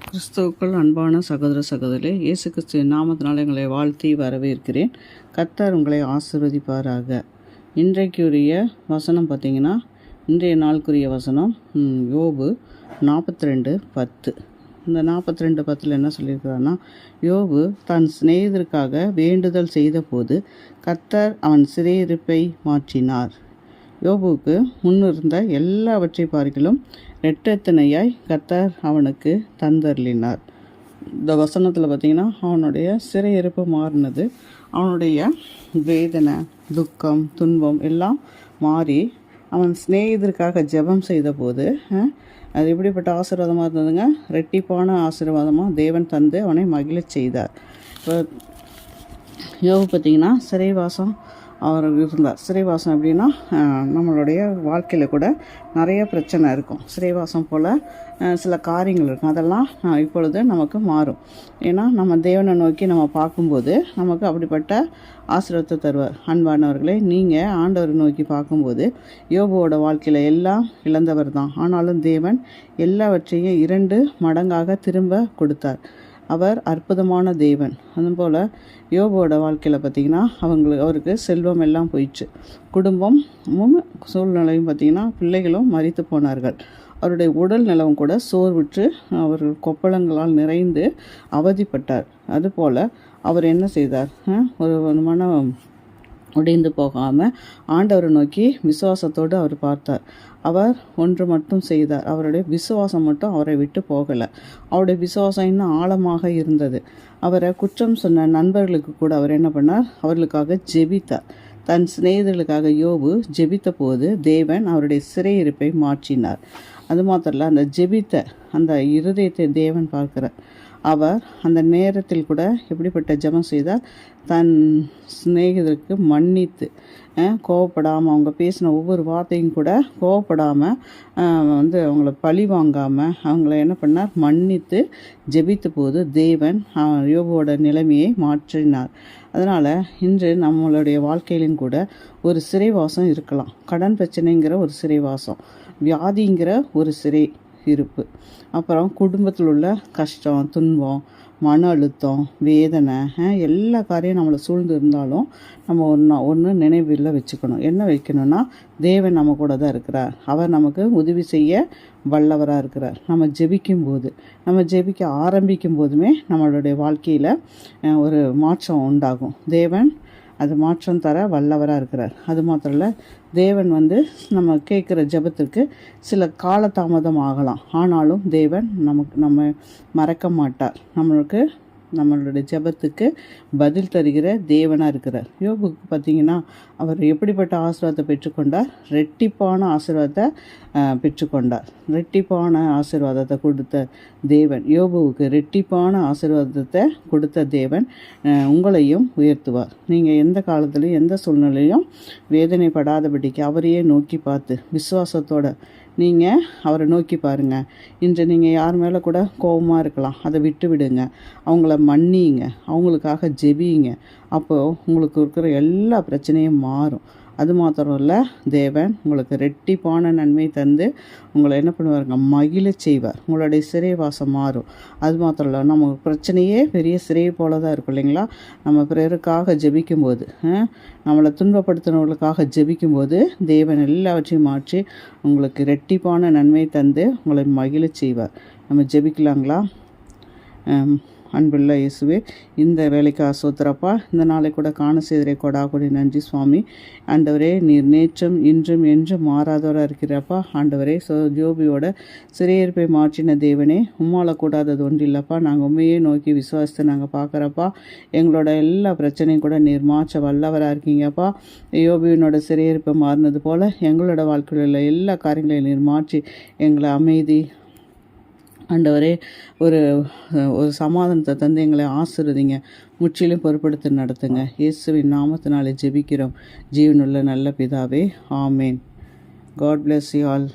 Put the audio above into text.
கிறிஸ்துவுக்குள் அன்பான சகோதர சகோதரி, இயேசு கிறிஸ்துவின் நாமத்தினால் எங்களை வாழ்த்தி வரவேற்கிறேன். கர்த்தர் உங்களை ஆசீர்வதிப்பாராக. இன்றைக்குரிய வசனம் பார்த்திங்கன்னா, இன்றைய நாளுக்குரிய வசனம் யோபு 42:10. இந்த 42:10 என்ன சொல்லியிருக்கிறான்னா, யோபு தன் சிநேகிதருக்காக வேண்டுதல் செய்த போது கர்த்தர் அவன் சிறையிருப்பை மாற்றினார். யோபுவுக்கு முன்னிருந்த எல்லாவற்றை பார்க்கிலும் இரட்டத்தனையாய் கர்த்தர் அவனுக்கு தந்தருளினார். இந்த வசனத்தில் பார்த்திங்கன்னா, அவனுடைய சிறையிருப்பு மாறினது. அவனுடைய வேதனை, துக்கம், துன்பம் எல்லாம் மாறி அவன் சிநேகிதருக்காக ஜெபம் செய்த போது அது எப்படிப்பட்ட ஆசீர்வாதமாக இருந்ததுங்க? ரெட்டிப்பான ஆசீர்வாதமாக தேவன் தந்து அவனை மகிழச் செய்தார். இப்போ யோபு பார்த்திங்கன்னா சிறைவாசம் அவர் இருந்தார். சிறைவாசம் எப்படின்னா, நம்மளுடைய வாழ்க்கையில் கூட நிறைய பிரச்சனை இருக்கும். சிறைவாசம் போல் சில காரியங்கள் இருக்கும். அதெல்லாம் இப்பொழுது நமக்கு மாறும். ஏன்னா நம்ம தேவனை நோக்கி நம்ம பார்க்கும்போது நமக்கு அப்படிப்பட்ட ஆசீர்வாதத்தை தருவார். அன்பானவர்களே, நீங்கள் ஆண்டவரை நோக்கி பார்க்கும்போது யோபுவோட வாழ்க்கையில் எல்லாம் இழந்தவர் தான். ஆனாலும் தேவன் எல்லாவற்றையும் 2 மடங்காக திரும்ப கொடுத்தார். அவர் அற்புதமான தேவன். அதுபோல் யோபுவோட வாழ்க்கையில் பார்த்திங்கன்னா, அவருக்கு செல்வம் எல்லாம் போயிடுச்சு. குடும்பமும் சூழ்நிலையும் பார்த்திங்கன்னா, பிள்ளைகளும் மரித்து போனார்கள். அவருடைய உடல் நிலவும் கூட சோர்வுற்று அவர் கொப்பளங்களால் நிறைந்து அவதிப்பட்டார். அதுபோல் அவர் என்ன செய்தார்? ஒரு மனம் உடைந்து போகாமல் ஆண்டவரை நோக்கி விசுவாசத்தோடு அவர் பார்த்தார். அவர் ஒன்று மட்டும் செய்தார். அவருடைய விசுவாசம் மட்டும் அவரை விட்டு போகலை. அவருடைய விசுவாசம் இன்னும் ஆழமாக இருந்தது. அவரை குற்றம் சொன்ன நண்பர்களுக்கு கூட அவர் என்ன பண்ணார்? அவர்களுக்காக ஜெபித்தார். தன் சிநேகிதர்களுக்காக யோபு ஜெபித்த போது தேவன் அவருடைய சிறையிருப்பை மாற்றினார். அது மாத்திரம் இல்லை, அந்த ஜெபித்த அந்த இருதயத்தை தேவன் பார்க்கிறார். அவர் அந்த நேரத்தில் கூட எப்படிப்பட்ட ஜெபம் செய்தார்? தன் சிநேகிதருக்கு மன்னித்து கோவப்படாமல், அவங்க பேசின ஒவ்வொரு வார்த்தையும் கூட கோவப்படாமல் அவங்கள பழி வாங்காமல் அவங்கள என்ன பண்ணார்? மன்னித்து ஜெபித்த போது தேவன் யோபுவோட நிலைமையை மாற்றினார். அதனால் இன்று நம்மளுடைய வாழ்க்கையிலும் கூட ஒரு சிறைவாசம் இருக்கலாம். கடன் பிரச்சனைங்கிற ஒரு சிறைவாசம், வியாதிங்கிற ஒரு சிறை இருப்பு, அப்புறம் குடும்பத்தில் உள்ள கஷ்டம், துன்பம், மன அழுத்தம், வேதனை, எல்லா காரியம் நம்மளை சூழ்ந்து இருந்தாலும் நம்ம ஒன்று நினைவில் வச்சுக்கணும். என்ன வைக்கணும்னா, தேவன் நம்ம கூட தான் இருக்கிறார். அவர் நமக்கு உதவி செய்ய வல்லவராக இருக்கிறார். நம்ம ஜெபிக்க ஆரம்பிக்கும் போதுமே நம்மளுடைய வாழ்க்கையில் ஒரு மாற்றம் உண்டாகும். தேவன் அது மாற்றம் தர வல்லவராக இருக்கிறார். அது மாத்திரம் இல்லை, தேவன் நம்ம கேட்குற ஜெபத்திற்கு சில காலதாமதம் ஆகலாம். ஆனாலும் தேவன் நம்ம மறக்க மாட்டார். நம்மளுடைய ஜெபத்துக்கு பதில் தருகிற தேவனாக இருக்கிறார். யோபுக்கு பார்த்திங்கன்னா, அவர் எப்படிப்பட்ட ஆசீர்வாதத்தை பெற்றுக்கொண்டார்? ரெட்டிப்பான ஆசீர்வாதத்தை பெற்றுக்கொண்டார். ரெட்டிப்பான ஆசீர்வாதத்தை கொடுத்த தேவன், யோபுவுக்கு ரெட்டிப்பான ஆசீர்வாதத்தை கொடுத்த தேவன் உங்களையும் உயர்த்துவார். நீங்கள் எந்த காலத்துலையும் எந்த சூழ்நிலையும் வேதனைப்படாதபடிக்கு அவரையே நோக்கி பார்த்து விசுவாசத்தோட நீங்கள் அவரை நோக்கி பாருங்கள். இன்று நீங்கள் யார் மேலே கூட கோபமாக இருக்கலாம், அதை விட்டு விடுங்க. அவங்கள மன்னிங்க, அவங்களுக்காக ஜெபிங்க. அப்போது உங்களுக்கு இருக்கிற எல்லா பிரச்சனையும் மாறும். அது மாத்திரம் இல்லை, தேவன் உங்களுக்கு ரெட்டிப்பான நன்மை தந்து உங்களை என்ன பண்ணுவாருங்க? மகிழச் செய்வார். உங்களுடைய சிறைவாசம் மாறும். அது மாத்திரம் இல்லை, நம்ம பிரச்சனையே பெரிய சிறையை போல தான் இருக்கும் இல்லைங்களா? நம்ம பிறருக்காக ஜெபிக்கும்போது, நம்மளை துன்பப்படுத்தினவர்களுக்காக ஜெபிக்கும்போது தேவன் எல்லாவற்றையும் மாற்றி உங்களுக்கு ரெட்டிப்பான நன்மை தந்து உங்களை மகிழச் செய்வார். நம்ம ஜெபிக்கலாங்களா? அன்புள்ள இயேசுவே, இந்த வேலைக்கு ஆசோத்திரப்பா. இந்த நாளை கூட காண செய்தரை கொடாக்குடி நன்றி சுவாமி. ஆண்டவரே, நீர் நேற்றும் இன்றும் என்றும் மாறாதவராக இருக்கிறப்பா. ஆண்டவரே, யோபுவோட சிறையிருப்பை மாற்றின தேவனே, உம்மால கூடாதது ஒன்று இல்லைப்பா. நாங்கள் உண்மையே நோக்கி விசுவாசத்தை நாங்கள் பார்க்குறப்பா. எங்களோட எல்லா பிரச்சனையும் கூட நீர் மாற்ற வல்லவராக இருக்கீங்கப்பா. யோபுவினோட சிறையிருப்பை மாறினது போல் எங்களோட வாழ்க்கையில் உள்ள எல்லா காரியங்களையும் நீர் மாற்றி எங்களை அமைதி, ஆண்டவரே, ஒரு சமாதானத்தை தந்து எங்களை ஆசீர்வதிங்க. முற்றிலும் பொறுப்படுத்தி நடத்துங்க. இயேசுவின் நாமத்தினாலே ஜெபிக்கிறோம் ஜீவனுள்ள நல்ல பிதாவே, ஆமேன். God bless you all.